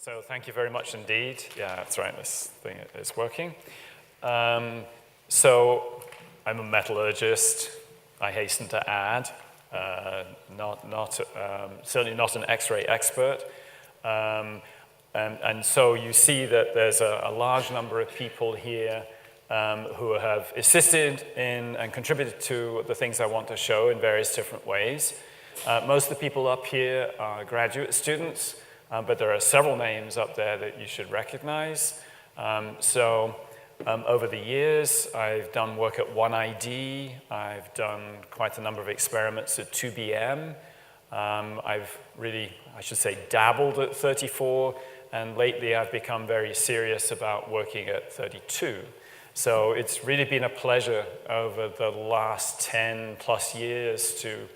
So thank you very much indeed. Yeah, that's right, this thing is working. So I'm a metallurgist, I hasten to add, certainly not an X-ray expert. And so you see that there's a large number of people here who have assisted in and contributed to the things I want to show in various different ways. Most of the people up here are graduate students, but there are several names up there that you should recognize. Over the years, I've done work at 1ID. I've done quite a number of experiments at 2BM. I've really, I should say, dabbled at 34, and lately I've become very serious about working at 32. So it's really been a pleasure over the last 10 plus years to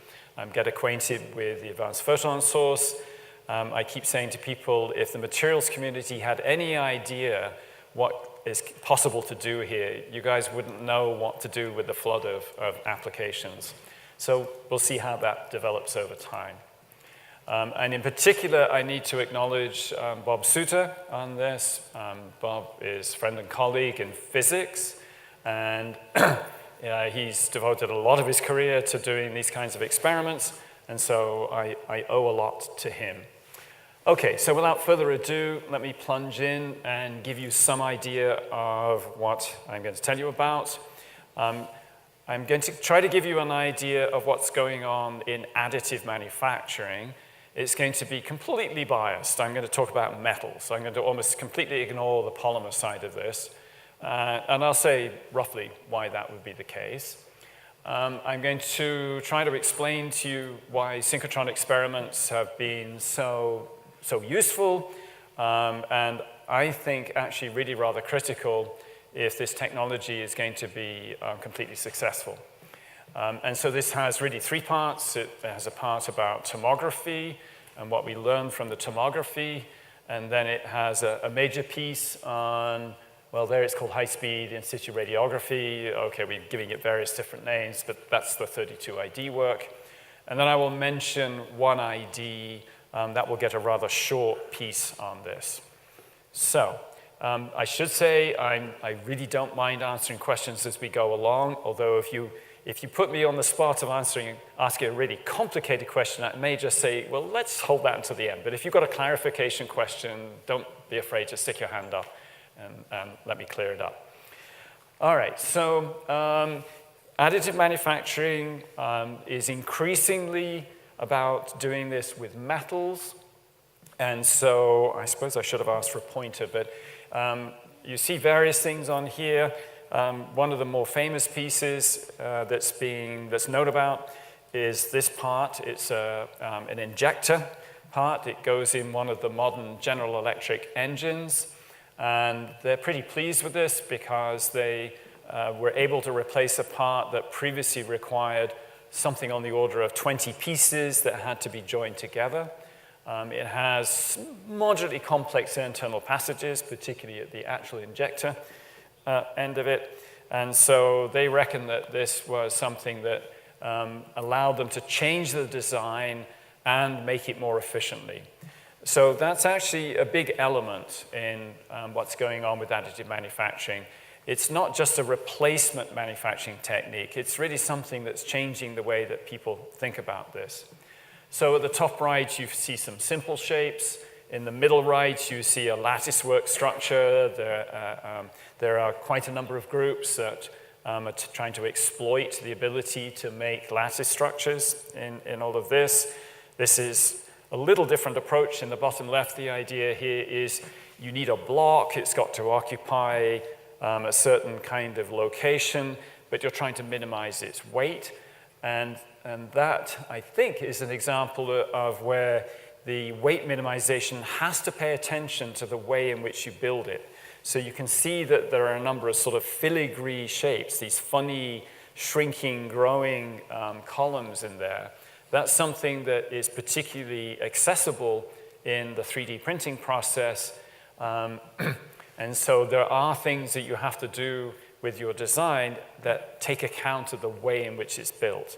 get acquainted with the advanced photon source. I keep saying to people, if the materials community had any idea what is possible to do here, you guys wouldn't know what to do with the flood of applications. So we'll see how that develops over time. And in particular, I need to acknowledge Bob Suter on this. Bob is friend and colleague in physics, and he's devoted a lot of his career to doing these kinds of experiments, and so I owe a lot to him. Okay, so without further ado, let me plunge in and give you some idea of what I'm going to tell you about. I'm going to try to give you an idea of what's going on in additive manufacturing. It's going to be completely biased. I'm going to talk about metals. I'm going to almost completely ignore the polymer side of this. And I'll say roughly why that would be the case. I'm going to try to explain to you why synchrotron experiments have been so useful, and I think actually really rather critical if this technology is going to be completely successful. And so this has really three parts. It has a part about tomography and what we learned from the tomography, and then it has a major piece on, well, there it's called high-speed in situ radiography. Okay, we're giving it various different names, but that's the 32ID work. And then I will mention 1ID. That will get a rather short piece on this. So I should say I really don't mind answering questions as we go along, although if you put me on the spot of asking a really complicated question, I may just say, well, let's hold that until the end. But if you've got a clarification question, don't be afraid to stick your hand up and let me clear it up. All right, so additive manufacturing is increasingly about doing this with metals. And so I suppose I should have asked for a pointer, but you see various things on here. One of the more famous pieces that's known about is this part. It's an injector part. It goes in one of the modern General Electric engines. And they're pretty pleased with this because they were able to replace a part that previously required something on the order of 20 pieces that had to be joined together. It has moderately complex internal passages, particularly at the actual injector end of it. And so they reckon that this was something that allowed them to change the design and make it more efficiently. So that's actually a big element in what's going on with additive manufacturing. It's not just a replacement manufacturing technique. It's really something that's changing the way that people think about this. So at the top right, you see some simple shapes. In the middle right, you see a lattice work structure. There are quite a number of groups that are trying to exploit the ability to make lattice structures in all of this. This is a little different approach. In the bottom left, the idea here is you need a block. It's got to occupy a certain kind of location, but you're trying to minimize its weight. And that, I think, is an example of where the weight minimization has to pay attention to the way in which you build it. So you can see that there are a number of sort of filigree shapes, these funny, shrinking, growing columns in there. That's something that is particularly accessible in the 3D printing process. And so there are things that you have to do with your design that take account of the way in which it's built.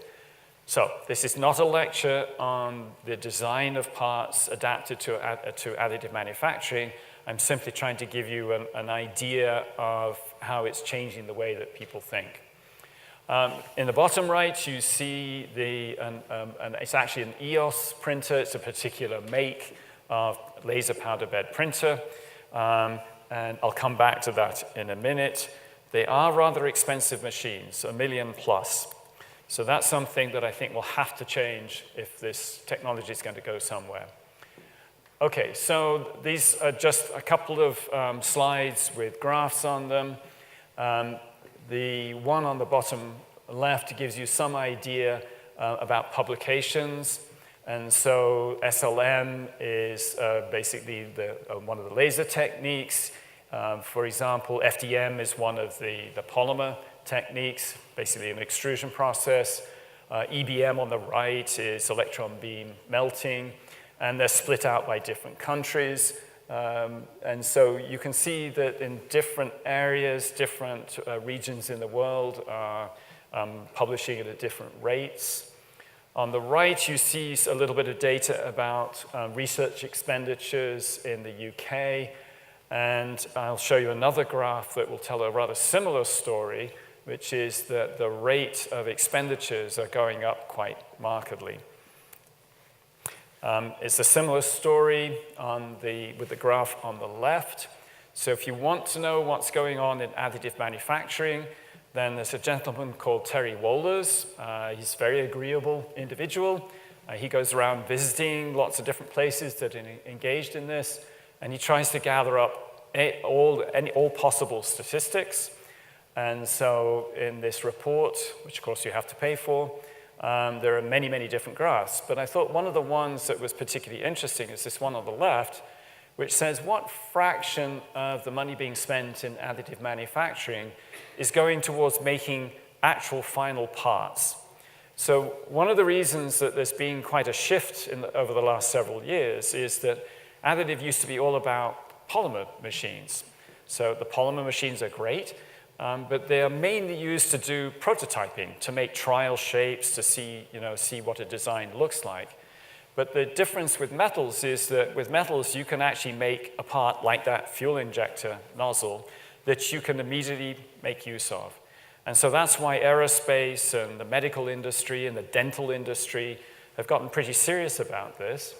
So this is not a lecture on the design of parts adapted to additive manufacturing. I'm simply trying to give you an idea of how it's changing the way that people think. In the bottom right, you see it's actually an EOS printer. It's a particular make of laser powder bed printer. And I'll come back to that in a minute. They are rather expensive machines, $1 million plus. So that's something that I think will have to change if this technology is going to go somewhere. Okay, so these are just a couple of slides with graphs on them. The one on the bottom left gives you some idea about publications. And so SLM is basically one of the laser techniques. For example, FDM is one of the polymer techniques, basically an extrusion process. EBM on the right is electron beam melting, and they're split out by different countries. And so you can see that in different areas, different regions in the world are publishing at different rates. On the right, you see a little bit of data about research expenditures in the UK. And I'll show you another graph that will tell a rather similar story, which is that the rate of expenditures are going up quite markedly. It's a similar story with the graph on the left. So if you want to know what's going on in additive manufacturing, then there's a gentleman called Terry Wohlers. He's a very agreeable individual. He goes around visiting lots of different places that are engaged in this, and he tries to gather up all possible statistics. And so in this report, which of course you have to pay for, there are many, many different graphs. But I thought one of the ones that was particularly interesting is this one on the left, which says what fraction of the money being spent in additive manufacturing is going towards making actual final parts. So one of the reasons that there's been quite a shift over the last several years is that additive used to be all about polymer machines. So the polymer machines are great, but they are mainly used to do prototyping, to make trial shapes, to see what a design looks like. But the difference with metals is that with metals, you can actually make a part like that fuel injector nozzle that you can immediately make use of. And so that's why aerospace and the medical industry and the dental industry have gotten pretty serious about this.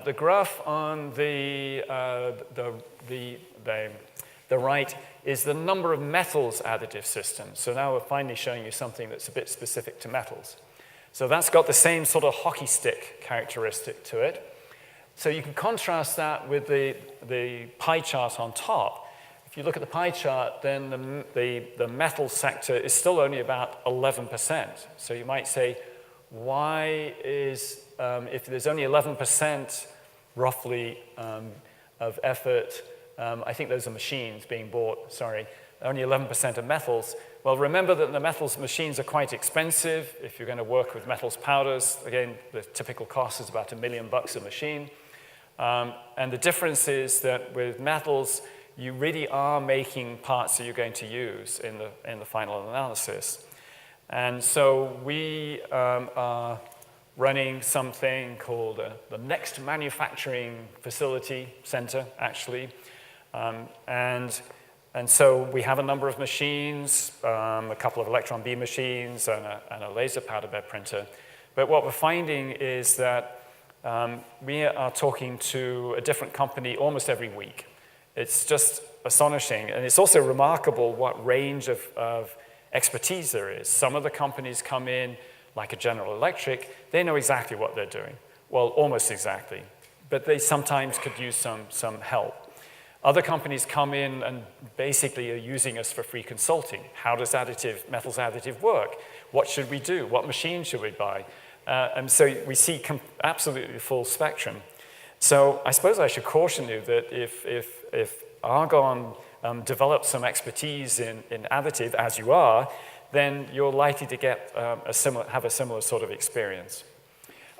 The graph on the right is the number of metals additive systems. So now we're finally showing you something that's a bit specific to metals. So that's got the same sort of hockey stick characteristic to it. So you can contrast that with the pie chart on top. If you look at the pie chart, then the metal sector is still only about 11%. So you might say, why is, if there's only 11% roughly of effort, I think those are machines being bought, sorry, only 11% of metals. Well, remember that the metals machines are quite expensive. If you're going to work with metals powders, again, the typical cost is about $1 million a machine. And the difference is that with metals, you really are making parts that you're going to use in the final analysis. And so we are running something called the Next Manufacturing Facility Center, actually. And so we have a number of machines, a couple of electron beam machines and a laser powder bed printer. But what we're finding is that we are talking to a different company almost every week. It's just astonishing. And it's also remarkable what range of expertise there is. Some of the companies come in, like a General Electric, they know exactly what they're doing. Well, almost exactly. But they sometimes could use some help. Other companies come in and basically are using us for free consulting. How does metals additive work? What should we do? What machine should we buy? And so we see absolutely full spectrum. So I suppose I should caution you that if Argonne develops some expertise in additive, as you are, then you're likely to get have a similar sort of experience.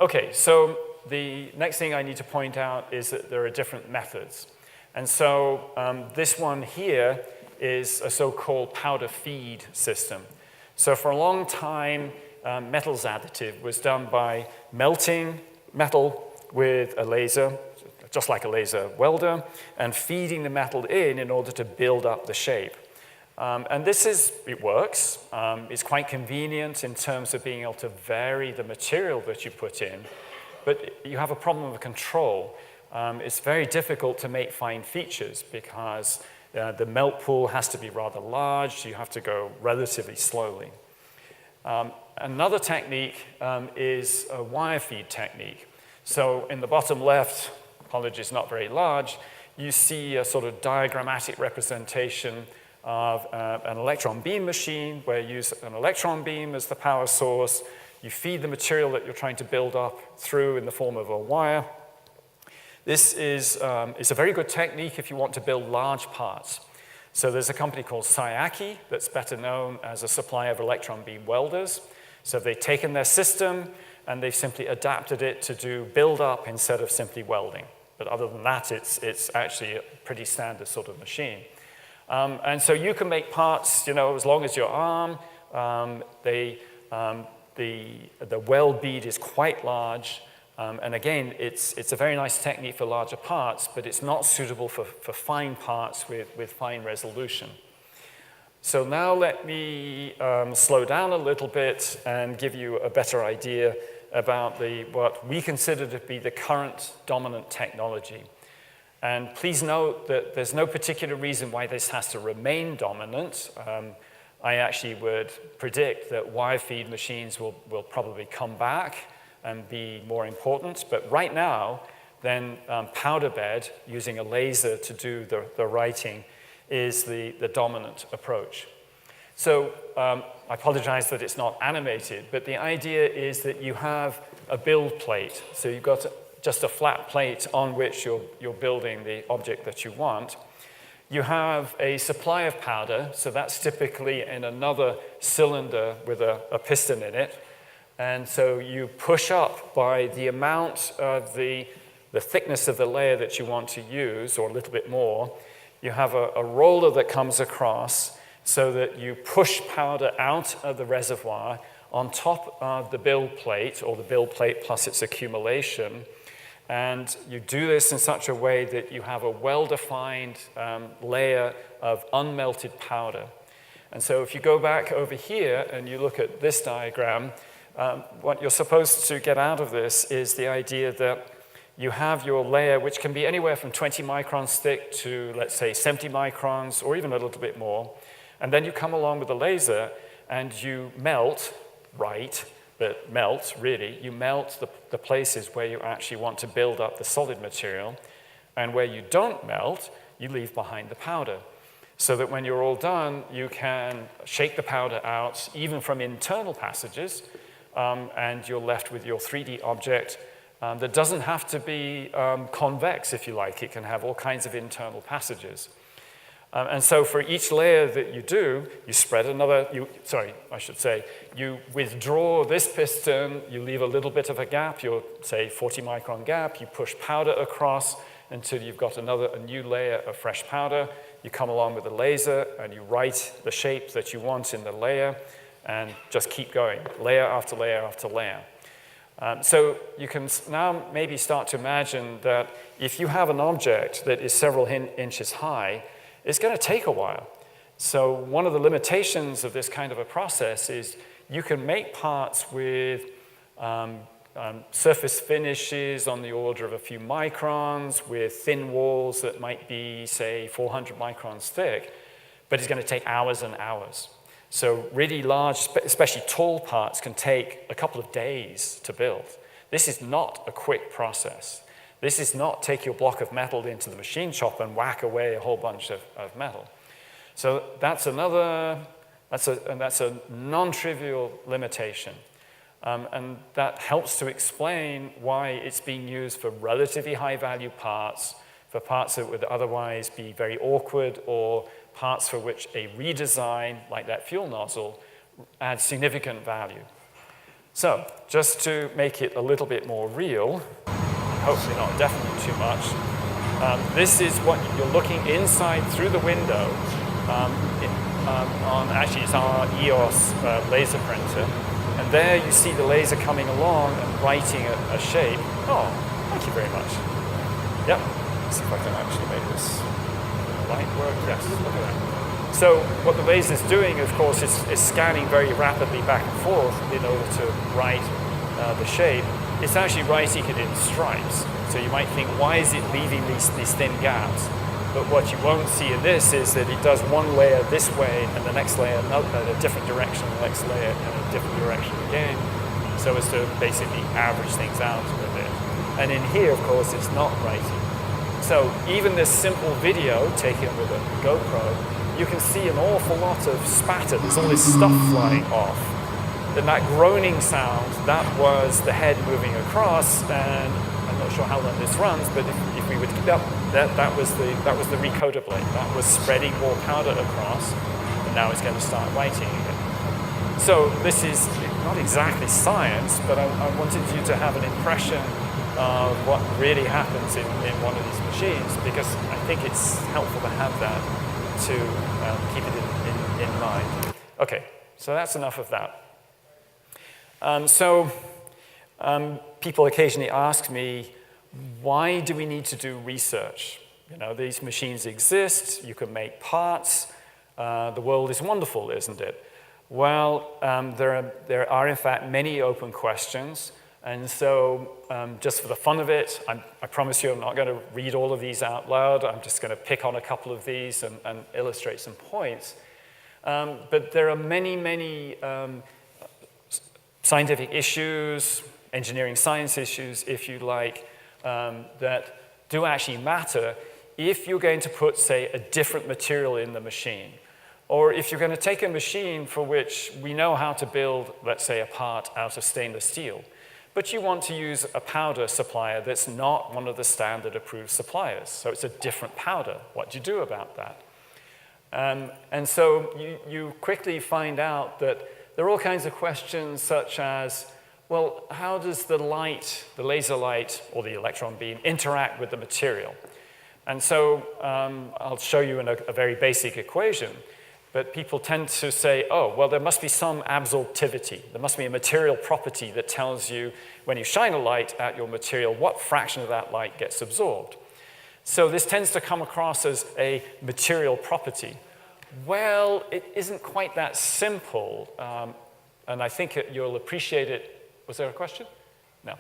Okay, so the next thing I need to point out is that there are different methods. And so this one here is a so-called powder feed system. So for a long time, metals additive was done by melting metal with a laser, just like a laser welder, and feeding the metal in order to build up the shape. And it works. It's quite convenient in terms of being able to vary the material that you put in, but you have a problem with control. It's very difficult to make fine features because the melt pool has to be rather large. You have to go relatively slowly. Another technique is a wire feed technique. So in the bottom left, apologies, not very large, you see a sort of diagrammatic representation of an electron beam machine where you use an electron beam as the power source. You feed the material that you're trying to build up through in the form of a wire. This is a very good technique if you want to build large parts. So there's a company called Sayaki that's better known as a supplier of electron beam welders. So they've taken their system and they've simply adapted it to do build up instead of simply welding. But other than that, it's actually a pretty standard sort of machine. And so you can make parts, as long as your arm. The weld bead is quite large. And again, it's a very nice technique for larger parts, but it's not suitable for fine parts with fine resolution. So now let me slow down a little bit and give you a better idea about what we consider to be the current dominant technology. And please note that there's no particular reason why this has to remain dominant. I actually would predict that wire feed machines will probably come back and be more important. But right now, then powder bed using a laser to do the writing is the dominant approach. So I apologize that it's not animated, but the idea is that you have a build plate. So you've got just a flat plate on which you're building the object that you want. You have a supply of powder, so that's typically in another cylinder with a piston in it. And so you push up by the amount of the thickness of the layer that you want to use, or a little bit more. You have a roller that comes across so that you push powder out of the reservoir on top of the build plate, or the build plate plus its accumulation. And you do this in such a way that you have a well-defined layer of unmelted powder. And so if you go back over here and you look at this diagram, what you're supposed to get out of this is the idea that you have your layer, which can be anywhere from 20 microns thick to, let's say, 70 microns, or even a little bit more. And then you come along with a laser and you melt, you melt the places where you actually want to build up the solid material. And where you don't melt, you leave behind the powder. So that when you're all done, you can shake the powder out, even from internal passages, and you're left with your 3D object that doesn't have to be convex, if you like. It can have all kinds of internal passages. And so for each layer that you do, you spread you withdraw this piston, you leave a little bit of a gap, your, say, 40 micron gap, you push powder across until you've got a new layer of fresh powder. You come along with a laser and you write the shape that you want in the layer and just keep going, layer after layer after layer. So you can now maybe start to imagine that if you have an object that is several inches high, it's going to take a while. So one of the limitations of this kind of a process is you can make parts with surface finishes on the order of a few microns, with thin walls that might be, say, 400 microns thick, but it's going to take hours and hours. So really large, especially tall parts, can take a couple of days to build. This is not a quick process. This is not take your block of metal into the machine shop and whack away a whole bunch of metal. So that's a non-trivial limitation. And that helps to explain why it's being used for relatively high-value parts, for parts that would otherwise be very awkward, or parts for which a redesign, like that fuel nozzle, adds significant value. So just to make it a little bit more real, hopefully not definitely too much, this is what you're looking inside through the window on, actually it's our EOS laser printer. And there you see the laser coming along and writing a shape. Oh, thank you very much. Yep. Let's see if I can actually make this light work. Yes, look at that. So what the laser is doing, of course, is scanning very rapidly back and forth in order to write the shape. It's actually writing it in stripes. So you might think, why is it leaving these thin gaps? But what you won't see in this is that it does one layer this way and the next layer in a different direction, the next layer in a different direction again, so as to basically average things out a bit. And in here, of course, it's not writing. So even this simple video taken with a GoPro, you can see an awful lot of spatter. There's all this stuff flying off. And that groaning sound, that was the head moving across, and I'm not sure how long this runs, but if we would keep up, that was the recoder blade. That was spreading more powder across, and now it's going to start writing again. So this is not exactly science, but I wanted you to have an impression of what really happens in one of these machines, because I think it's helpful to have that to keep it in mind. Okay, so that's enough of that. People occasionally ask me, why do we need to do research? You know, these machines exist, you can make parts, the world is wonderful, isn't it? Well, there are in fact many open questions, and so just for the fun of it, I promise you I'm not going to read all of these out loud, I'm just going to pick on a couple of these and illustrate some points. But there are many scientific issues, engineering science issues, if you like, that do actually matter if you're going to put, say, a different material in the machine. Or if you're going to take a machine for which we know how to build, let's say, a part out of stainless steel, but you want to use a powder supplier that's not one of the standard approved suppliers. So it's a different powder. What do you do about that? And so you quickly find out that there are all kinds of questions such as, well, how does the light, the laser light, or the electron beam interact with the material? And so I'll show you in a very basic equation, but people tend to say, oh, well, there must be some absorptivity. There must be a material property that tells you when you shine a light at your material, what fraction of that light gets absorbed. So this tends to come across as a material property. Well, it isn't quite that simple, and I think you'll appreciate it. Was there a question? No.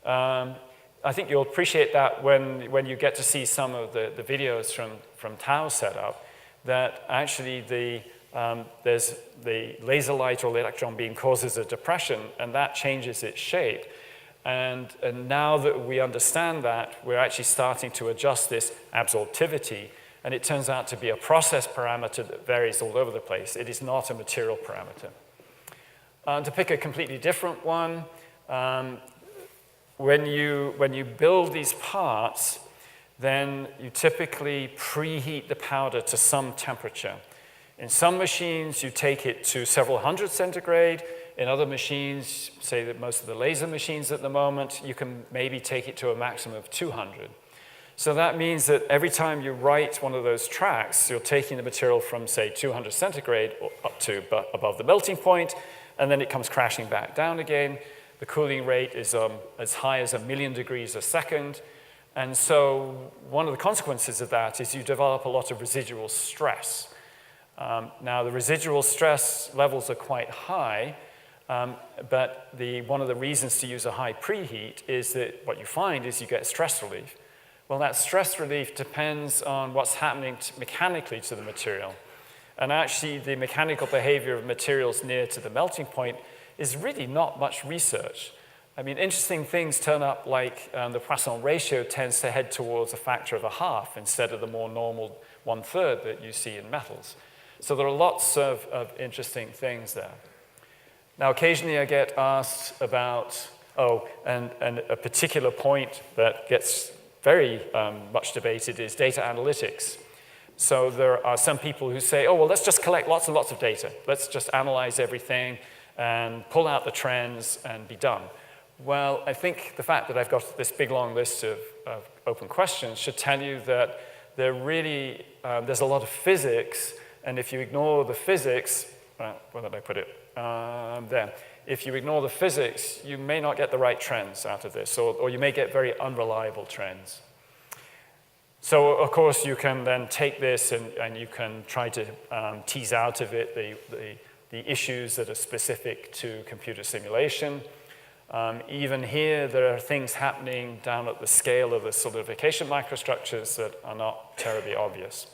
I think you'll appreciate that when you get to see some of the videos from Tao's setup, that actually there's the laser light or the electron beam causes a depression, and that changes its shape. And now that we understand that, we're actually starting to adjust this absorptivity, and it turns out to be a process parameter that varies all over the place. It is not a material parameter. To pick a completely different one, when you build these parts, then you typically preheat the powder to some temperature. In some machines, you take it to several hundred centigrade. In other machines, say that most of the laser machines at the moment, you can maybe take it to a maximum of 200. So that means that every time you write one of those tracks, you're taking the material from, say, 200 centigrade up to above the melting point, and then it comes crashing back down again. The cooling rate is as high as 1,000,000 degrees a second. And so one of the consequences of that is you develop a lot of residual stress. Now, the residual stress levels are quite high, but one of the reasons to use a high preheat is that what you find is you get stress relief. Well, that stress relief depends on what's happening mechanically to the material. And actually, the mechanical behavior of materials near to the melting point is really not much research. I mean, interesting things turn up like the Poisson ratio tends to head towards a factor of 1/2 instead of the more normal 1/3 that you see in metals. So there are lots of interesting things there. Now, occasionally I get asked about, and a particular point that gets very much debated is data analytics. So there are some people who say, oh, well, let's just collect lots and lots of data. Let's just analyze everything and pull out the trends and be done. Well, I think the fact that I've got this big, long list of open questions should tell you that there's a lot of physics, and if you ignore the physics, where did I put it? There. if you ignore the physics, you may not get the right trends out of this, or you may get very unreliable trends. So, of course, you can then take this and you can try to tease out of it the issues that are specific to computer simulation. Even here, there are things happening down at the scale of the solidification microstructures that are not terribly obvious.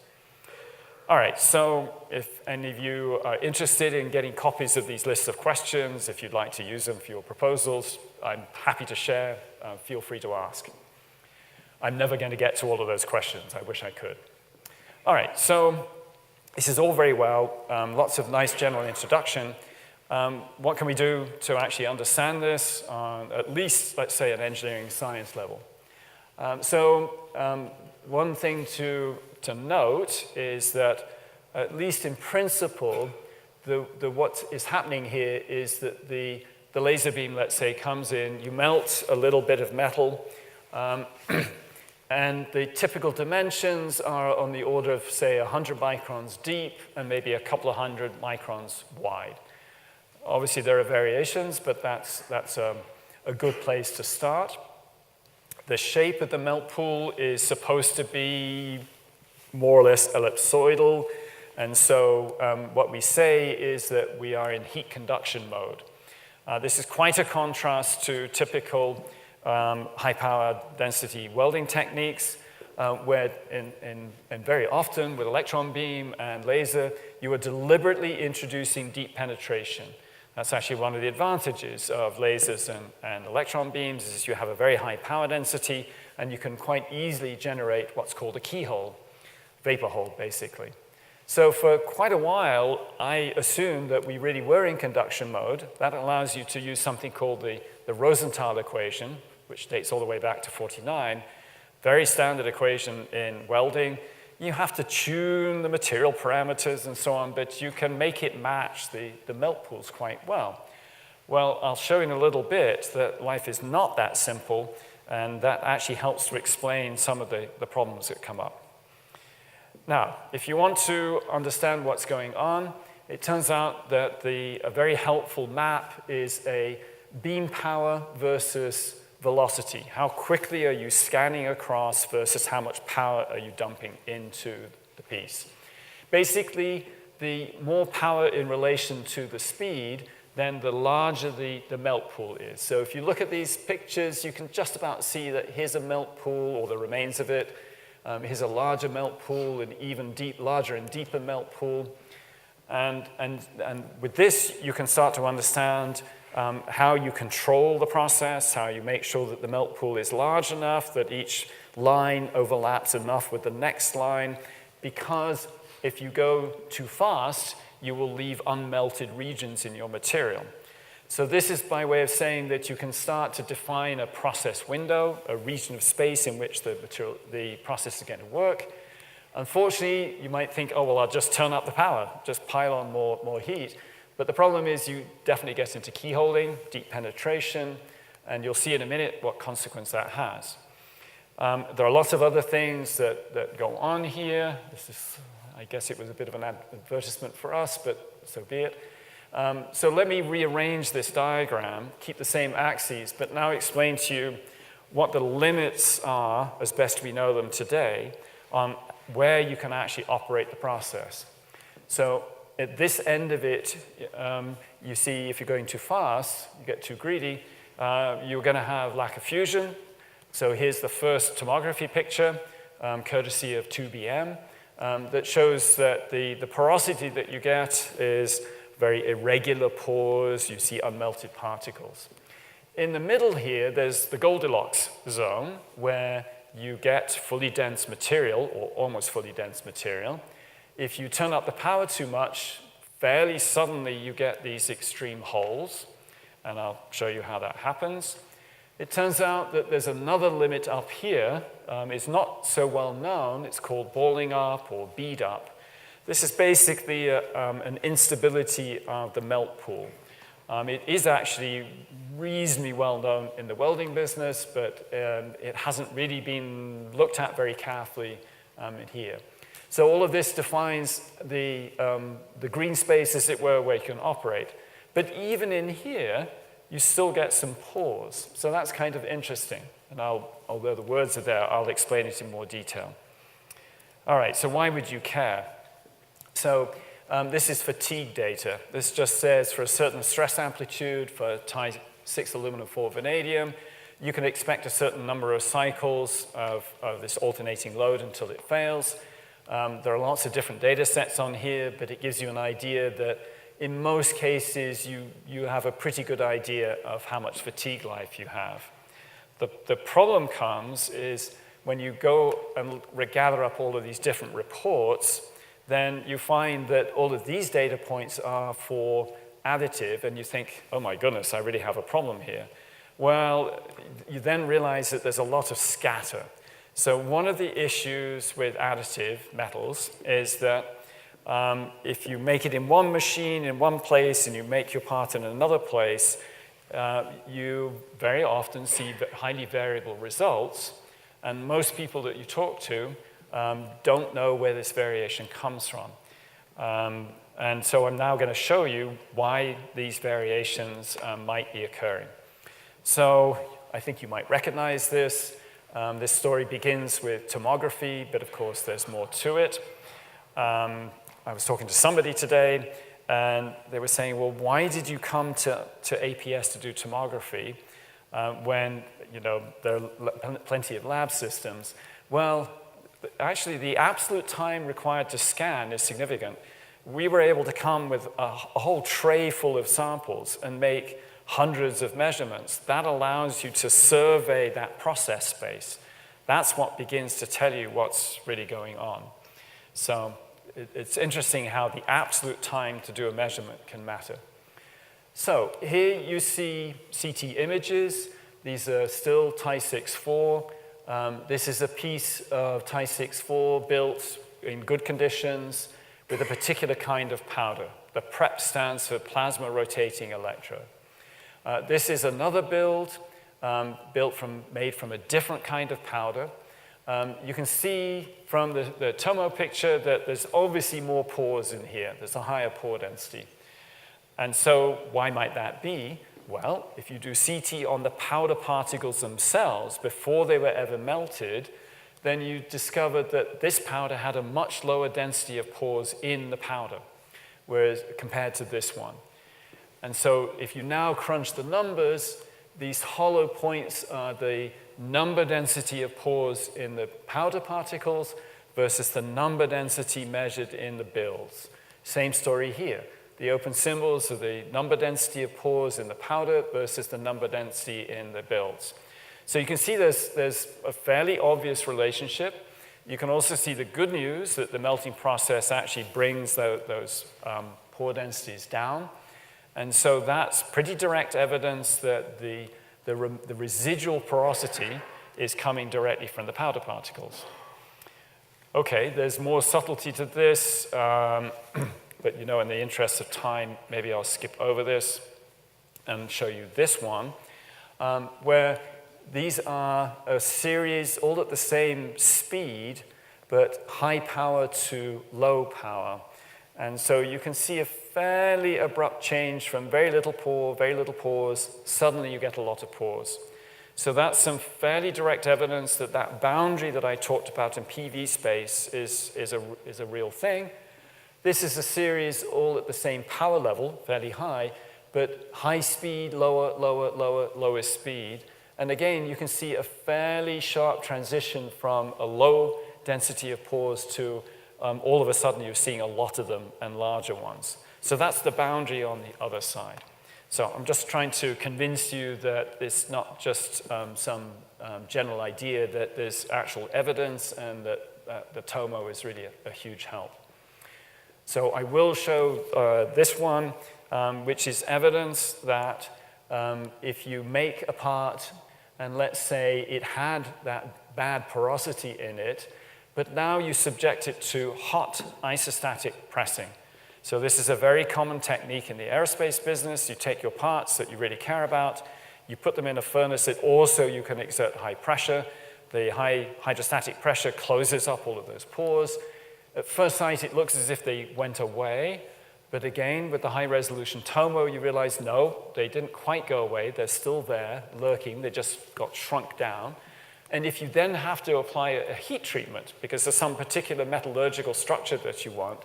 All right, so if any of you are interested in getting copies of these lists of questions, if you'd like to use them for your proposals, I'm happy to share. Feel free to ask. I'm never going to get to all of those questions. I wish I could. All right, so this is all very well. Lots of nice general introduction. What can we do to actually understand this on at least, let's say, an engineering science level? One thing to note is that, at least in principle, what is happening here is that the laser beam, let's say, comes in, you melt a little bit of metal, and the typical dimensions are on the order of, say, 100 microns deep and maybe a couple of hundred microns wide. Obviously, there are variations, but that's a good place to start. The shape of the melt pool is supposed to be more or less ellipsoidal, and so what we say is that we are in heat conduction mode. This is quite a contrast to typical high-power density welding techniques, where and very often with electron beam and laser, you are deliberately introducing deep penetration. That's actually one of the advantages of lasers and electron beams, is you have a very high power density, and you can quite easily generate what's called a keyhole, vapor hole, basically. So for quite a while, I assumed that we really were in conduction mode. That allows you to use something called the Rosenthal equation, which dates all the way back to 49, very standard equation in welding. You have to tune the material parameters and so on, but you can make it match the melt pools quite well. Well, I'll show you in a little bit that life is not that simple, and that actually helps to explain some of the problems that come up. Now, if you want to understand what's going on, it turns out that a very helpful map is a beam power versus velocity. How quickly are you scanning across versus how much power are you dumping into the piece? Basically, the more power in relation to the speed, then the larger the melt pool is. So if you look at these pictures, you can just about see that here's a melt pool, or the remains of it. Here's a larger melt pool, an even larger and deeper melt pool. And with this, you can start to understand how you control the process, how you make sure that the melt pool is large enough, that each line overlaps enough with the next line, because if you go too fast, you will leave unmelted regions in your material. So this is by way of saying that you can start to define a process window, a region of space in which the process is going to work. Unfortunately, you might think, oh, well, I'll just turn up the power, just pile on more heat. But the problem is you definitely get into keyholing, deep penetration, and you'll see in a minute what consequence that has. There are lots of other things that go on here. This is, I guess it was a bit of an advertisement for us, but so be it. So let me rearrange this diagram, keep the same axes, but now explain to you what the limits are, as best we know them today, on where you can actually operate the process. So at this end of it, you see if you're going too fast, you get too greedy, you're going to have lack of fusion. So here's the first tomography picture, courtesy of 2BM, that shows that the porosity that you get is very irregular pores. You see unmelted particles. In the middle here, there's the Goldilocks zone, where you get fully dense material, or almost fully dense material. If you turn up the power too much, fairly suddenly you get these extreme holes, and I'll show you how that happens. It turns out that there's another limit up here. It's not so well known. It's called balling up or bead up. This is basically an instability of the melt pool. It is actually reasonably well known in the welding business, but it hasn't really been looked at very carefully in here. So all of this defines the green space, as it were, where you can operate. But even in here, you still get some pores. So that's kind of interesting. And although the words are there, I'll explain it in more detail. All right, so why would you care? So this is fatigue data. This just says for a certain stress amplitude for Ti-6 aluminum 4 vanadium, you can expect a certain number of cycles of this alternating load until it fails. There are lots of different data sets on here, but it gives you an idea that in most cases, you have a pretty good idea of how much fatigue life you have. The problem comes is when you go and gather up all of these different reports, then you find that all of these data points are for additive, and you think, oh my goodness, I really have a problem here. Well, you then realize that there's a lot of scatter. So one of the issues with additive metals is that if you make it in one machine in one place and you make your part in another place, you very often see highly variable results. And most people that you talk to don't know where this variation comes from. And so I'm now going to show you why these variations might be occurring. So I think you might recognize this. This story begins with tomography, but of course there's more to it. I was talking to somebody today, and they were saying, well, why did you come to APS to do tomography when there are plenty of lab systems? Well, actually, the absolute time required to scan is significant. We were able to come with a whole tray full of samples and make hundreds of measurements. That allows you to survey that process space. That's what begins to tell you what's really going on. So it's interesting how the absolute time to do a measurement can matter. So here you see CT images. These are still Ti-6-4. This is a piece of Ti-6-4 built in good conditions with a particular kind of powder. The PREP stands for plasma rotating electrode. This is another build made from a different kind of powder. You can see from the tomo picture that there's obviously more pores in here. There's a higher pore density. And so why might that be? Well, if you do CT on the powder particles themselves before they were ever melted, then you discovered that this powder had a much lower density of pores in the powder, whereas compared to this one. And so if you now crunch the numbers, these hollow points are the number density of pores in the powder particles versus the number density measured in the builds. Same story here. The open symbols are the number density of pores in the powder versus the number density in the builds. So you can see there's a fairly obvious relationship. You can also see the good news that the melting process actually brings those pore densities down. And so that's pretty direct evidence that the residual porosity is coming directly from the powder particles. Okay, there's more subtlety to this, but in the interest of time, maybe I'll skip over this and show you this one, where these are a series all at the same speed, but high power to low power. And so you can see a fairly abrupt change from very little pores, suddenly you get a lot of pores. So that's some fairly direct evidence that that boundary that I talked about in PV space is a real thing. This is a series all at the same power level, fairly high, but high speed, lowest speed. And again, you can see a fairly sharp transition from a low density of pores to all of a sudden you're seeing a lot of them and larger ones. So that's the boundary on the other side. So I'm just trying to convince you that it's not just some general idea, that there's actual evidence and that the TOMO is really a huge help. So I will show this one, which is evidence that if you make a part and let's say it had that bad porosity in it, but now you subject it to hot isostatic pressing. So this is a very common technique in the aerospace business. You take your parts that you really care about, you put them in a furnace that also you can exert high pressure. The high hydrostatic pressure closes up all of those pores. At first sight, it looks as if they went away, But again, with the high-resolution tomo, you realize, no, they didn't quite go away. They're still there, lurking. They just got shrunk down. And if you then have to apply a heat treatment, because there's some particular metallurgical structure that you want,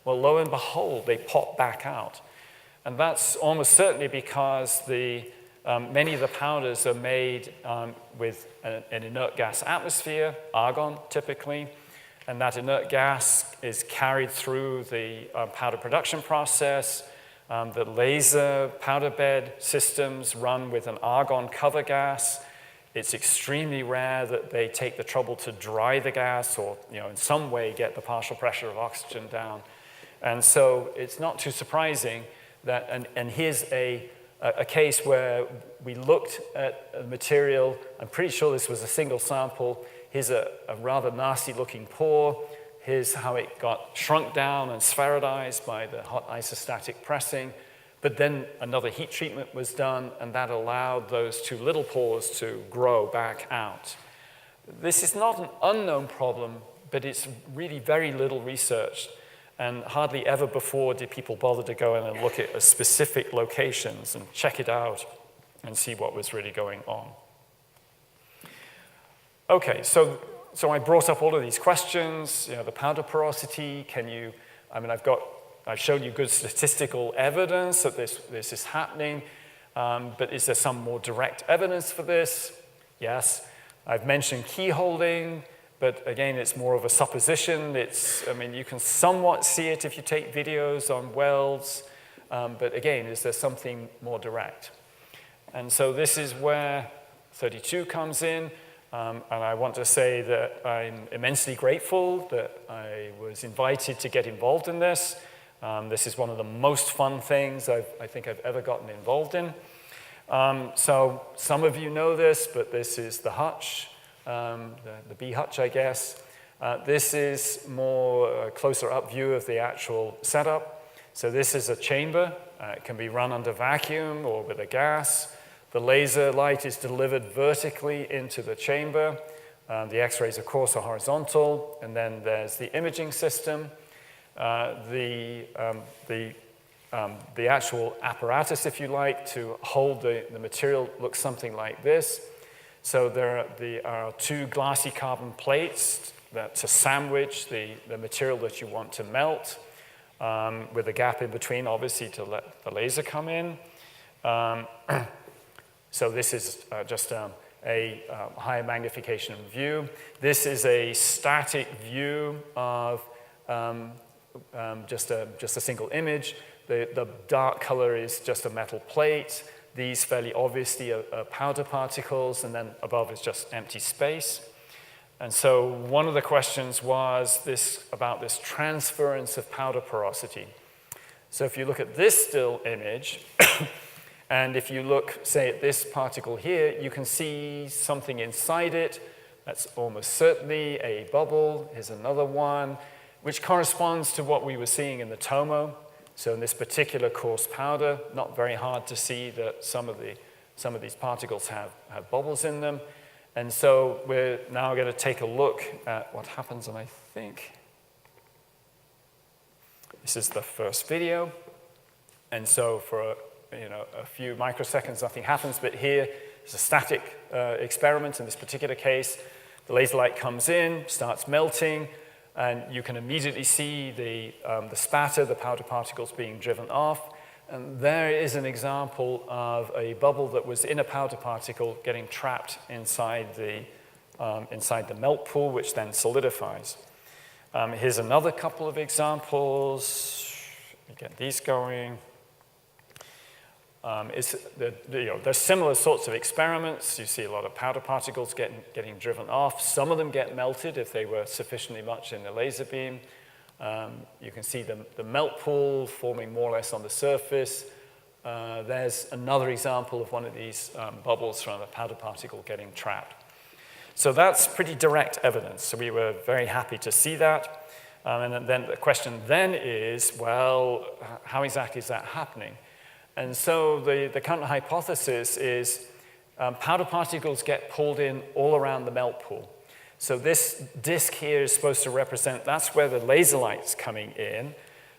well, lo and behold, they pop back out. And that's almost certainly because many of the powders are made with an inert gas atmosphere, argon typically, and that inert gas is carried through the powder production process. The laser powder bed systems run with an argon cover gas. It's extremely rare that they take the trouble to dry the gas or in some way get the partial pressure of oxygen down. And so it's not too surprising that, and here's a case where we looked at a material. I'm pretty sure this was a single sample. Here's a rather nasty looking pore. Here's how it got shrunk down and spheroidized by the hot isostatic pressing. But then another heat treatment was done, and that allowed those two little pores to grow back out. This is not an unknown problem, but it's really very little researched. And hardly ever before did people bother to go in and look at specific locations and check it out and see what was really going on. Okay, so I brought up all of these questions. The powder porosity. I've shown you good statistical evidence that this is happening, but is there some more direct evidence for this? Yes. I've mentioned key holding, but again, it's more of a supposition. You can somewhat see it if you take videos on welds, but again, is there something more direct? And so this is where 32 comes in. And I want to say that I'm immensely grateful that I was invited to get involved in this. This is one of the most fun things I think I've ever gotten involved in. So some of you know this, but this is the hutch, the bee hutch, I guess. This is more a closer up view of the actual setup. So this is a chamber. It can be run under vacuum or with a gas. The laser light is delivered vertically into the chamber. The X-rays, of course, are horizontal. And then there's the imaging system. The actual apparatus, if you like, to hold the material looks something like this. So there are two glassy carbon plates to sandwich the material that you want to melt, with a gap in between, obviously, to let the laser come in. So this is just a higher magnification view. This is a static view of just a single image. The dark color is just a metal plate. These fairly obviously are powder particles, and then above is just empty space. And so one of the questions was about this transference of powder porosity. So if you look at this still image, and if you look, say, at this particle here, you can see something inside it. That's almost certainly a bubble. Here's another one, which corresponds to what we were seeing in the tomo. So in this particular coarse powder, not very hard to see that some of these particles have bubbles in them. And so we're now going to take a look at what happens, and I think this is the first video. And so for a few microseconds, nothing happens, but here is a static experiment in this particular case. The laser light comes in, starts melting, and you can immediately see the spatter, the powder particles being driven off. And there is an example of a bubble that was in a powder particle getting trapped inside the melt pool, which then solidifies. Here's another couple of examples. Let me get these going. There's similar sorts of experiments. You see a lot of powder particles getting driven off. Some of them get melted if they were sufficiently much in the laser beam. You can see the melt pool forming more or less on the surface. There's another example of one of these bubbles from a powder particle getting trapped. So that's pretty direct evidence. So we were very happy to see that. And then the question then is, well, how exactly is that happening? And so the current hypothesis is powder particles get pulled in all around the melt pool. So this disk here is supposed to represent, that's where the laser light's coming in.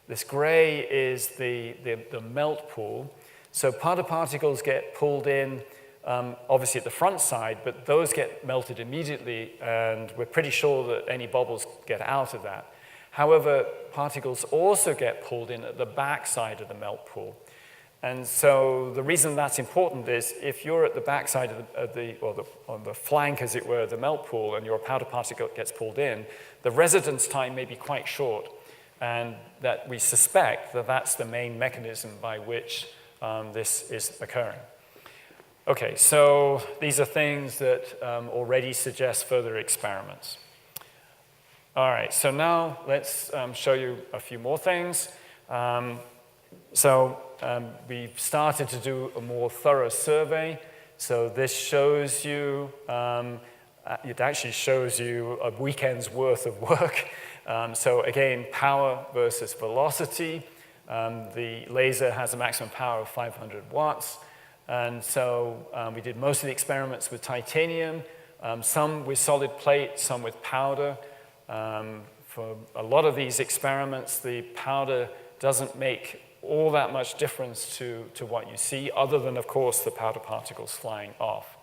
This gray is the melt pool. So powder particles get pulled in, obviously at the front side, but those get melted immediately, and we're pretty sure that any bubbles get out of that. However, particles also get pulled in at the back side of the melt pool. And so the reason that's important is if you're at the back side on the flank, as it were, of the melt pool, and your powder particle gets pulled in, the residence time may be quite short, and that we suspect that that's the main mechanism by which this is occurring. Okay, so these are things that already suggest further experiments. All right, so now let's show you a few more things. We've started to do a more thorough survey. So this shows you, it actually shows you a weekend's worth of work. So again, power versus velocity. The laser has a maximum power of 500 watts. And so we did most of the experiments with titanium, some with solid plate, some with powder. For a lot of these experiments, the powder doesn't make all that much difference to what you see, other than, of course, the powder particles flying off.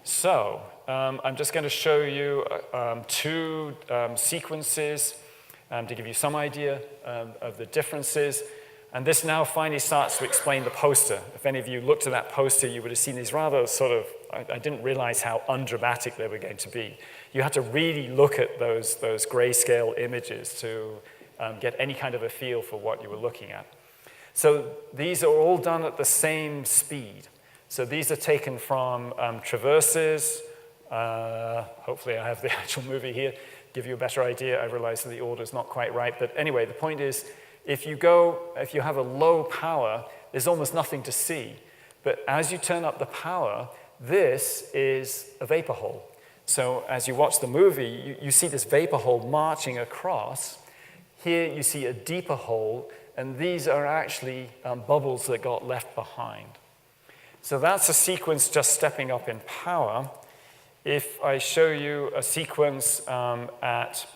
So I'm just going to show you two sequences to give you some idea of the differences. And this now finally starts to explain the poster. If any of you looked at that poster, you would have seen these rather sort of, I didn't realize how undramatic they were going to be. You had to really look at those grayscale images to get any kind of a feel for what you were looking at. So these are all done at the same speed. So these are taken from traverses. Hopefully I have the actual movie here, give you a better idea. I realize that the order's not quite right. But anyway, the point is, if you have a low power, there's almost nothing to see. But as you turn up the power, this is a vapor hole. So as you watch the movie, you see this vapor hole marching across. Here you see a deeper hole, and these are actually bubbles that got left behind. So that's a sequence just stepping up in power. If I show you a sequence at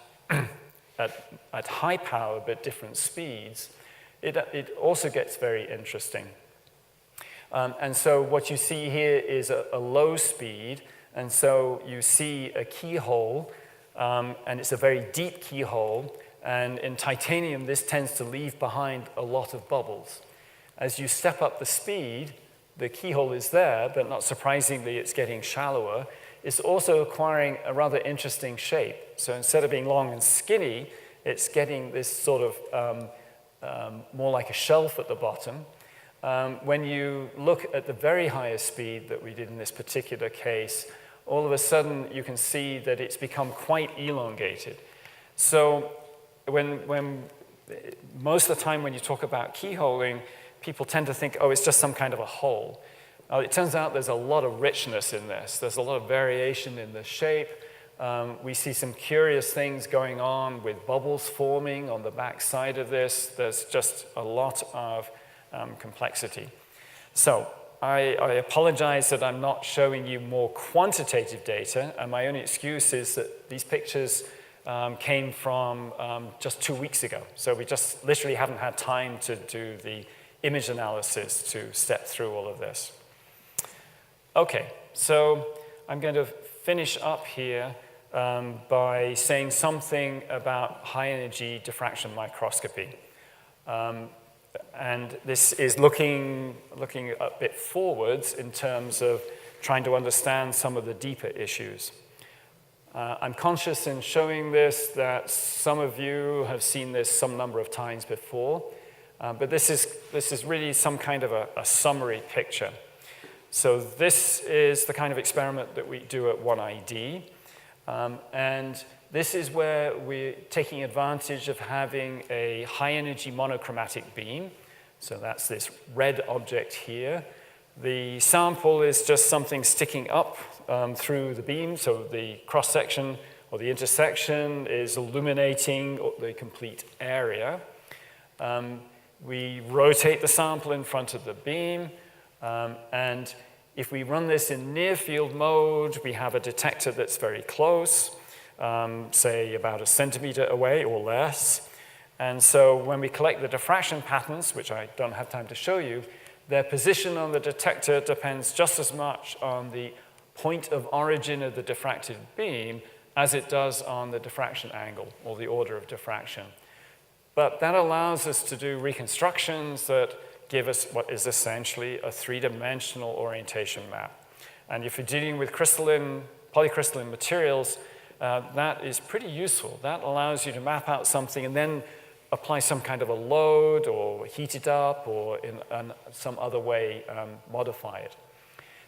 high power but different speeds, it also gets very interesting. And so what you see here is a low speed, and so you see a keyhole, and it's a very deep keyhole, and in titanium this tends to leave behind a lot of bubbles. As you step up the speed, the keyhole is there, but not surprisingly it's getting shallower. It's also acquiring a rather interesting shape. So instead of being long and skinny, it's getting this sort of more like a shelf at the bottom. When you look at the very highest speed that we did in this particular case, all of a sudden you can see that it's become quite elongated. So when most of the time when you talk about keyholing, people tend to think, oh, it's just some kind of a hole. It turns out there's a lot of richness in this. There's a lot of variation in the shape. We see some curious things going on with bubbles forming on the back side of this. There's just a lot of complexity. So I apologize that I'm not showing you more quantitative data, and my only excuse is that these pictures came from just 2 weeks ago. So we just literally haven't had time to do the image analysis to step through all of this. Okay, so I'm going to finish up here by saying something about high-energy diffraction microscopy. And this is looking a bit forwards in terms of trying to understand some of the deeper issues. I'm conscious in showing this that some of you have seen this some number of times before, but this is really some kind of a summary picture. So this is the kind of experiment that we do at 1ID, and this is where we're taking advantage of having a high-energy monochromatic beam. So that's this red object here. The sample is just something sticking up through the beam, so the cross-section or the intersection is illuminating the complete area. We rotate the sample in front of the beam, and if we run this in near-field mode, we have a detector that's very close, say about 1 centimeter away or less. And so when we collect the diffraction patterns, which I don't have time to show you, their position on the detector depends just as much on the point of origin of the diffracted beam as it does on the diffraction angle, or the order of diffraction. But that allows us to do reconstructions that give us what is essentially a three-dimensional orientation map. And if you're dealing with polycrystalline materials, that is pretty useful. That allows you to map out something and then apply some kind of a load or heat it up or in some other way modify it.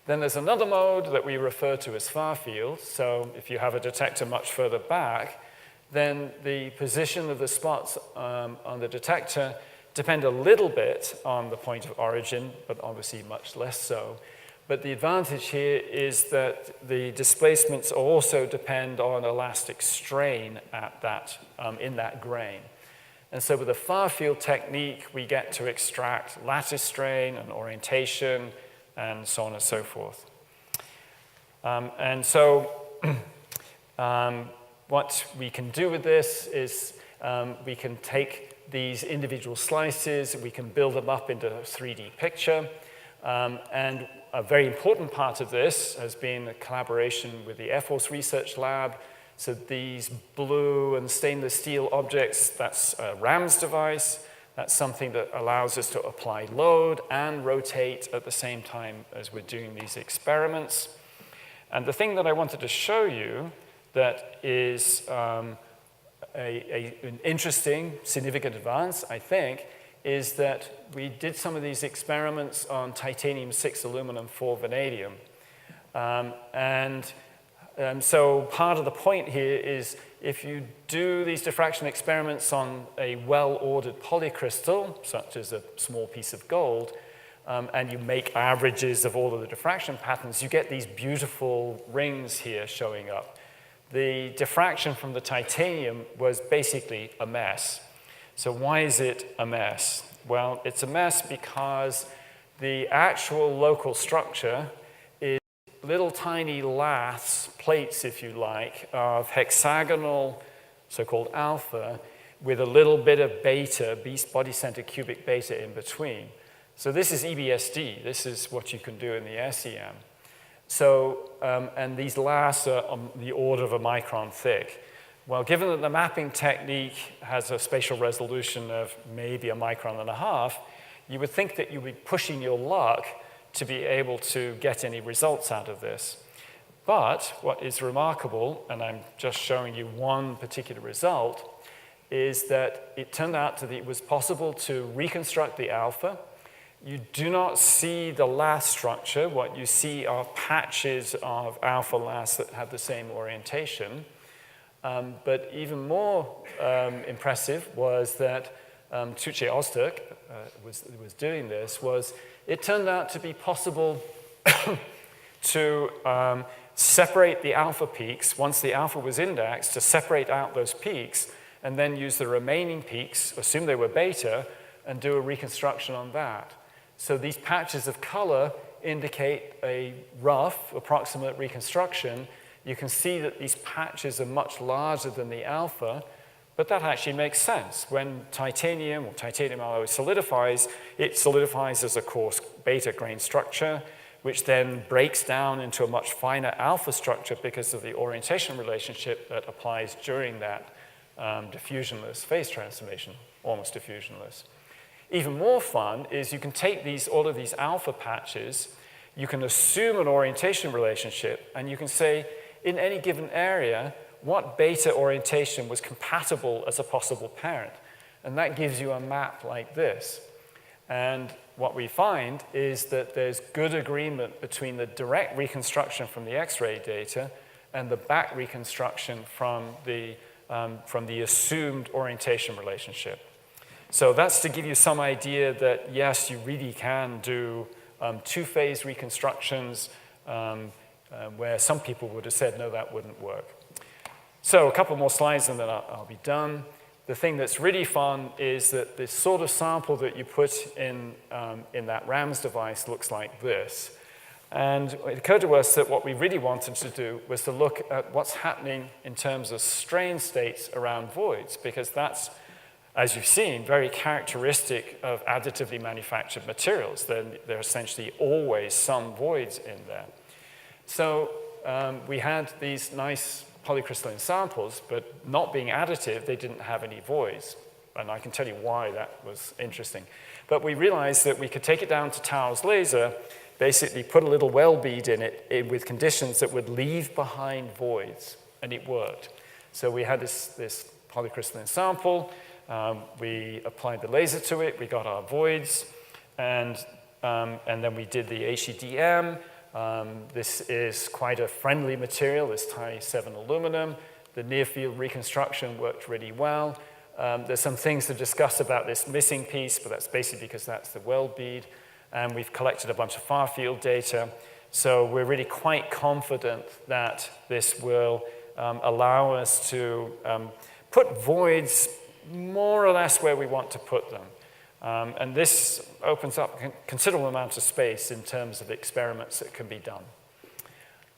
Then there's another mode that we refer to as far field. So if you have a detector much further back, then the position of the spots on the detector depend a little bit on the point of origin, but obviously much less so. But the advantage here is that the displacements also depend on elastic strain at that, in that grain. And so with the far field technique, we get to extract lattice strain and orientation and so on and so forth. And so what we can do with this is we can take these individual slices, we can build them up into a 3D picture. And a very important part of this has been a collaboration with the Air Force Research Lab. So these blue and stainless steel objects, that's a RAMS device. That's something that allows us to apply load and rotate at the same time as we're doing these experiments. And the thing that I wanted to show you that is an interesting, significant advance, I think, is that we did some of these experiments on titanium-6 aluminum-4 vanadium. So part of the point here is if you do these diffraction experiments on a well-ordered polycrystal, such as a small piece of gold, and you make averages of all of the diffraction patterns, you get these beautiful rings here showing up. The diffraction from the titanium was basically a mess. So why is it a mess? Well, it's a mess because the actual local structure is little tiny laths, plates if you like, of hexagonal, so-called alpha, with a little bit of beta, body center cubic beta in between. So this is EBSD. This is what you can do in the SEM. So, and these laths are on the order of a micron thick. Well, given that the mapping technique has a spatial resolution of maybe a micron and a half, you would think that you'd be pushing your luck to be able to get any results out of this. But what is remarkable, and I'm just showing you one particular result, is that it turned out that it was possible to reconstruct the alpha. You do not see the lath structure. What you see are patches of alpha laths that have the same orientation. But even more impressive was that Tuğçe Öztürk was doing this, was it turned out to be possible to separate the alpha peaks, once the alpha was indexed, to separate out those peaks, and then use the remaining peaks, assume they were beta, and do a reconstruction on that. So these patches of color indicate a rough, approximate reconstruction. You can see that these patches are much larger than the alpha, but that actually makes sense. When titanium or titanium alloy solidifies, it solidifies as a coarse beta grain structure, which then breaks down into a much finer alpha structure because of the orientation relationship that applies during that diffusionless phase transformation, almost diffusionless. Even more fun is you can take all of these alpha patches, you can assume an orientation relationship, and you can say, in any given area, what beta orientation was compatible as a possible parent. And that gives you a map like this. And what we find is that there's good agreement between the direct reconstruction from the X-ray data and the back reconstruction from the assumed orientation relationship. So that's to give you some idea that, yes, you really can do two-phase reconstructions where some people would have said, no, that wouldn't work. So a couple more slides and then I'll be done. The thing that's really fun is that the sort of sample that you put in that RAMS device looks like this. And it occurred to us that what we really wanted to do was to look at what's happening in terms of strain states around voids, because that's as you've seen, very characteristic of additively manufactured materials. There are essentially always some voids in there. So we had these nice polycrystalline samples, but not being additive, they didn't have any voids. And I can tell you why that was interesting. But we realized that we could take it down to Tau's laser, basically put a little well bead in it with conditions that would leave behind voids, and it worked. So we had this polycrystalline sample, we applied the laser to it, we got our voids, and then we did the HEDM. This is quite a friendly material, this Ti-7 aluminum. The near-field reconstruction worked really well. There's some things to discuss about this missing piece, but that's basically because that's the weld bead. And we've collected a bunch of far-field data. So we're really quite confident that this will allow us to put voids more or less where we want to put them. And this opens up a considerable amount of space in terms of experiments that can be done.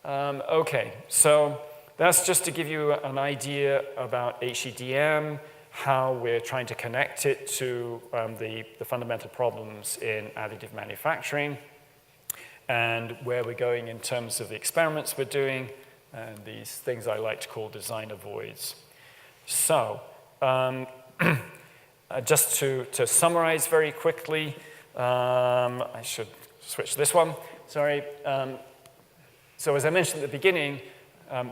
Okay, so that's just to give you an idea about HEDM, how we're trying to connect it to the fundamental problems in additive manufacturing, and where we're going in terms of the experiments we're doing, and these things I like to call designer voids. So, just to summarize very quickly, I should switch this one, sorry. So as I mentioned at the beginning,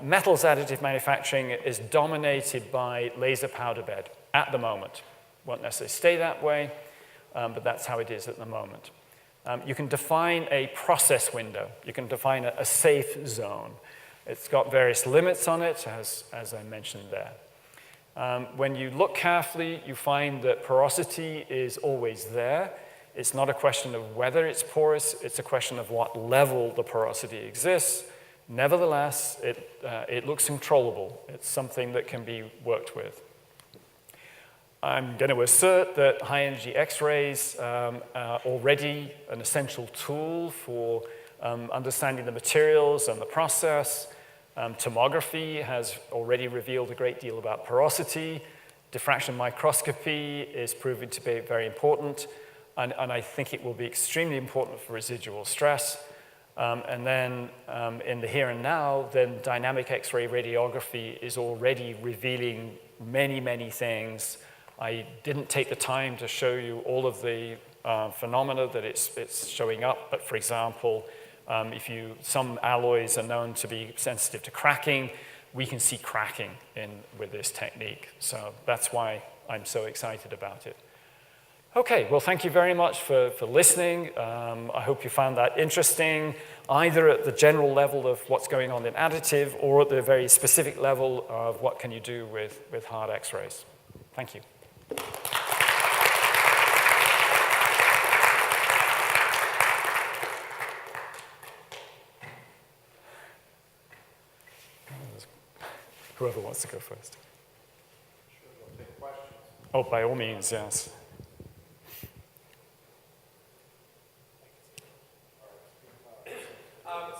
metals additive manufacturing is dominated by laser powder bed at the moment. Won't necessarily stay that way, but that's how it is at the moment. You can define a process window. You can define a safe zone. It's got various limits on it, as I mentioned there. When you look carefully, you find that porosity is always there. It's not a question of whether it's porous, it's a question of what level the porosity exists. Nevertheless, it looks controllable. It's something that can be worked with. I'm going to assert that high-energy X-rays are already an essential tool for understanding the materials and the process. Tomography has already revealed a great deal about porosity. Diffraction microscopy is proving to be very important, and I think it will be extremely important for residual stress. And then in the here and now, then dynamic X-ray radiography is already revealing many, many things. I didn't take the time to show you all of the phenomena that it's showing up, but for example, some alloys are known to be sensitive to cracking, we can see cracking with this technique. So that's why I'm so excited about it. Okay, well, thank you very much for listening. I hope you found that interesting, either at the general level of what's going on in additive or at the very specific level of what can you do with hard X-rays. Thank you. Whoever wants to go first. Sure, we'll take questions. Oh, by all means, yes. So on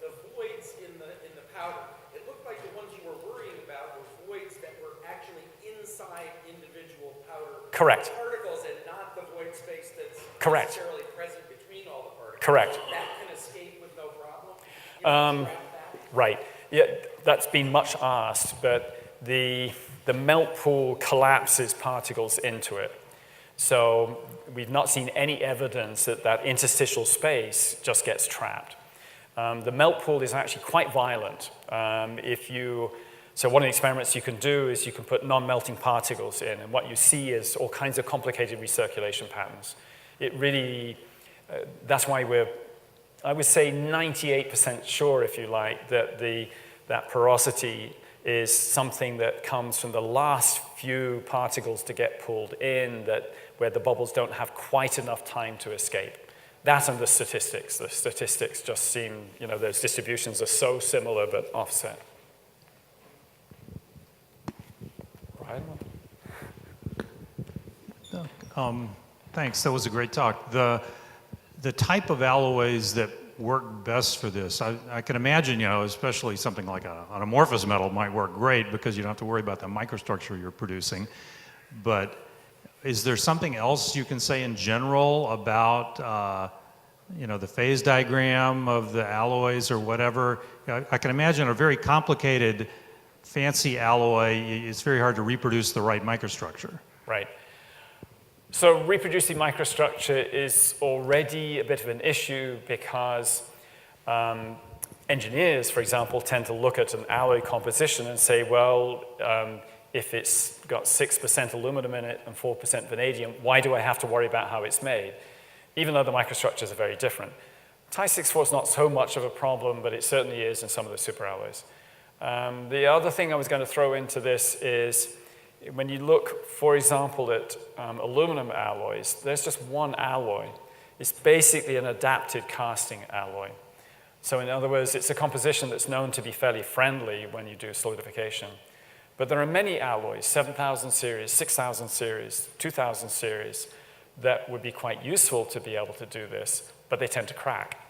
the voids in the powder, it looked like the ones you were worrying about were voids that were actually inside individual powder Correct. particles and not the void space that's Correct. necessarily present between all the particles. Correct. That can escape with no problem? Right. Yeah, that's been much asked, but the melt pool collapses particles into it. So we've not seen any evidence that that interstitial space just gets trapped. The melt pool is actually quite violent. So one of the experiments you can do is you can put non-melting particles in, and what you see is all kinds of complicated recirculation patterns. It really, that's why I would say 98% sure, if you like, that porosity is something that comes from the last few particles to get pulled in, where the bubbles don't have quite enough time to escape. That and the statistics. The statistics just seem, those distributions are so similar but offset. Right? Thanks, that was a great talk. The type of alloys that work best for this? I can imagine, especially something like an amorphous metal might work great because you don't have to worry about the microstructure you're producing. But is there something else you can say in general about, the phase diagram of the alloys or whatever? I can imagine a very complicated, fancy alloy, it's very hard to reproduce the right microstructure. Right. So reproducing microstructure is already a bit of an issue because engineers, for example, tend to look at an alloy composition and say, well, if it's got 6% aluminum in it and 4% vanadium, why do I have to worry about how it's made? Even though the microstructures are very different. Ti-64 is not so much of a problem, but it certainly is in some of the superalloys. The other thing I was going to throw into this is when you look, for example, at aluminum alloys, there's just one alloy. It's basically an adapted casting alloy. So in other words, it's a composition that's known to be fairly friendly when you do solidification. But there are many alloys, 7,000 series, 6,000 series, 2,000 series, that would be quite useful to be able to do this, but they tend to crack.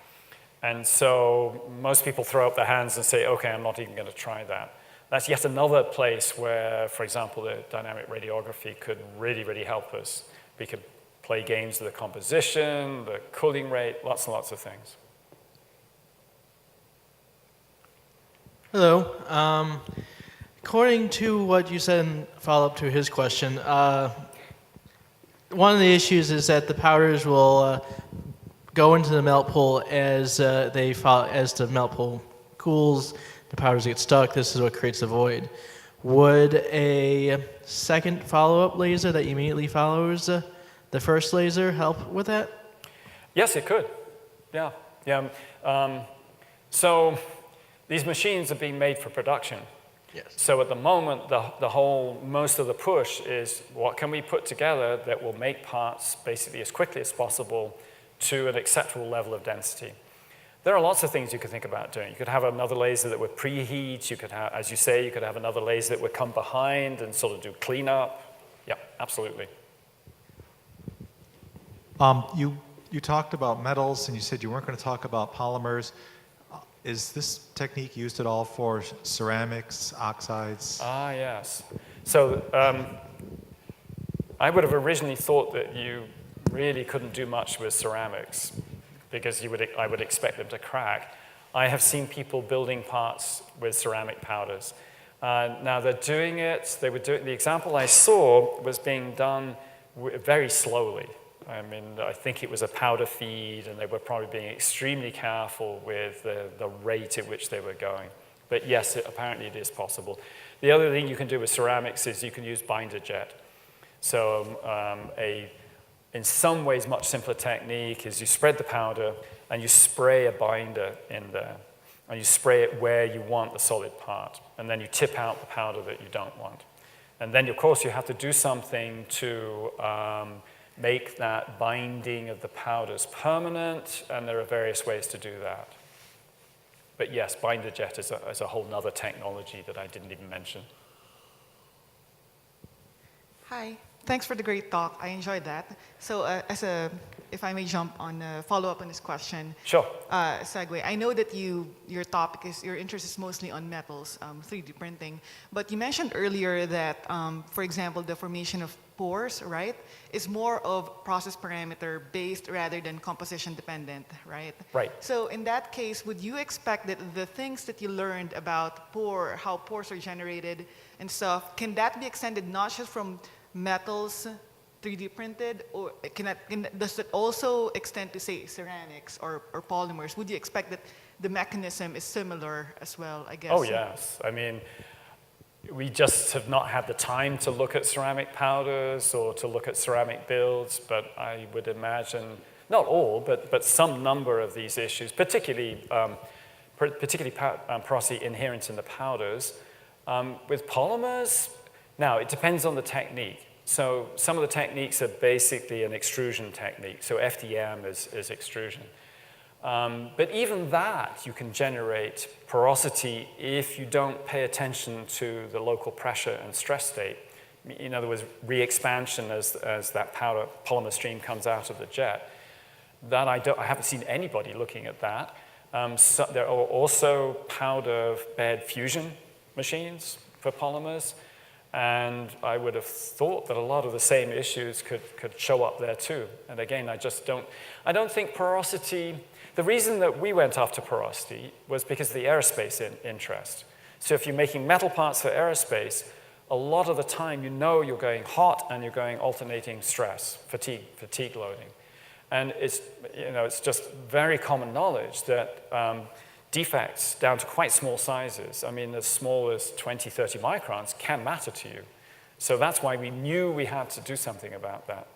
And so most people throw up their hands and say, okay, I'm not even going to try that. That's yet another place where, for example, the dynamic radiography could really, really help us. We could play games with the composition, the cooling rate, lots and lots of things. Hello. According to what you said in follow-up to his question, one of the issues is that the powders will go into the melt pool as the melt pool cools. The powders get stuck. This is what creates the void. Would a second follow-up laser that immediately follows the first laser help with that? Yes, it could. Yeah. So these machines are being made for production. Yes. So at the moment, most of the push is what can we put together that will make parts basically as quickly as possible to an acceptable level of density. There are lots of things you could think about doing. You could have another laser that would preheat. You could have, as you say, you could have another laser that would come behind and sort of do cleanup. Yeah, absolutely. You talked about metals, and you said you weren't going to talk about polymers. Is this technique used at all for ceramics, oxides? Ah, yes. So I would have originally thought that you really couldn't do much with ceramics because I would expect them to crack. I have seen people building parts with ceramic powders. Now they're doing it, the example I saw was being done very slowly. I mean, I think it was a powder feed, and they were probably being extremely careful with the rate at which they were going. But yes, apparently it is possible. The other thing you can do with ceramics is you can use binder jet. So in some ways, much simpler technique is you spread the powder and you spray a binder in there. And you spray it where you want the solid part. And then you tip out the powder that you don't want. And then, of course, you have to do something to make that binding of the powders permanent, and there are various ways to do that. But yes, binder jet is a whole nother technology that I didn't even mention. Hi, thanks for the great talk. I enjoyed that. So if I may jump on follow up on this question. Sure. Segue. I know that your interest is mostly on metals, 3D printing, but you mentioned earlier that, for example, the formation of pores, right, is more of process parameter based rather than composition dependent, right? Right. So in that case, would you expect that the things that you learned about how pores are generated and stuff, can that be extended not just from metals 3D printed, or does it also extend to, say, ceramics or polymers? Would you expect that the mechanism is similar as well, I guess? Oh, yes. I mean, we just have not had the time to look at ceramic powders or to look at ceramic builds, but I would imagine, not all, but some number of these issues, particularly porosity inherent in the powders. With polymers, now it depends on the technique. So some of the techniques are basically an extrusion technique. So FDM is extrusion. But even that, you can generate porosity if you don't pay attention to the local pressure and stress state. In other words, re-expansion as that polymer stream comes out of the jet. That I haven't seen anybody looking at that. So there are also powder bed fusion machines for polymers, and I would have thought that a lot of the same issues could show up there too. And again, I don't think porosity, the reason that we went after porosity was because of the aerospace interest. So if you're making metal parts for aerospace, a lot of the time you know you're going hot and you're going alternating stress, fatigue loading. And it's just very common knowledge that defects down to quite small sizes, I mean as small as 20, 30 microns, can matter to you. So that's why we knew we had to do something about that.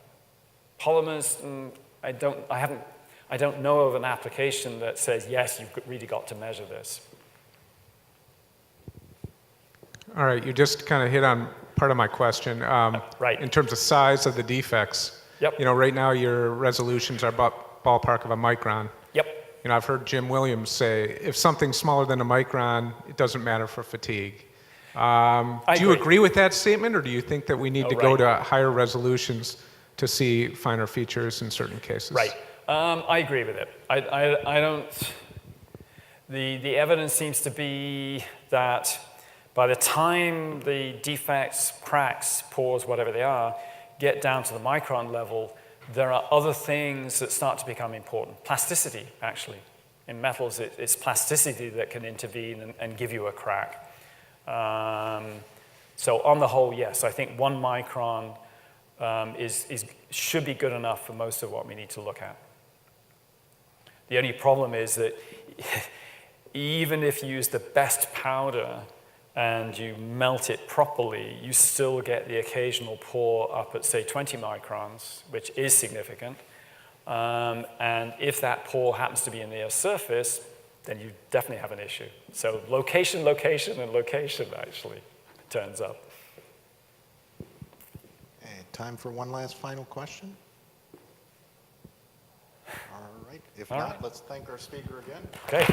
Polymers, I don't know of an application that says, yes, you've really got to measure this. All right, you just kind of hit on part of my question. Right. In terms of size of the defects, Yep. Right now your resolutions are about ballpark of a micron. Yep. I've heard Jim Williams say, if something's smaller than a micron, it doesn't matter for fatigue. Do you agree with that statement, or do you think that we need to go to higher resolutions to see finer features in certain cases? Right. I agree with it. I don't. The evidence seems to be that by the time the defects, cracks, pores, whatever they are, get down to the micron level, there are other things that start to become important. Plasticity, actually. In metals, it's plasticity that can intervene and give you a crack. So on the whole, yes, I think 1 micron should be good enough for most of what we need to look at. The only problem is that even if you use the best powder and you melt it properly, you still get the occasional pore up at, say, 20 microns, which is significant. And if that pore happens to be in the surface, then you definitely have an issue. So location, location, and location actually turns up. Okay, time for one last final question. All right. If not, let's thank our speaker again. Okay.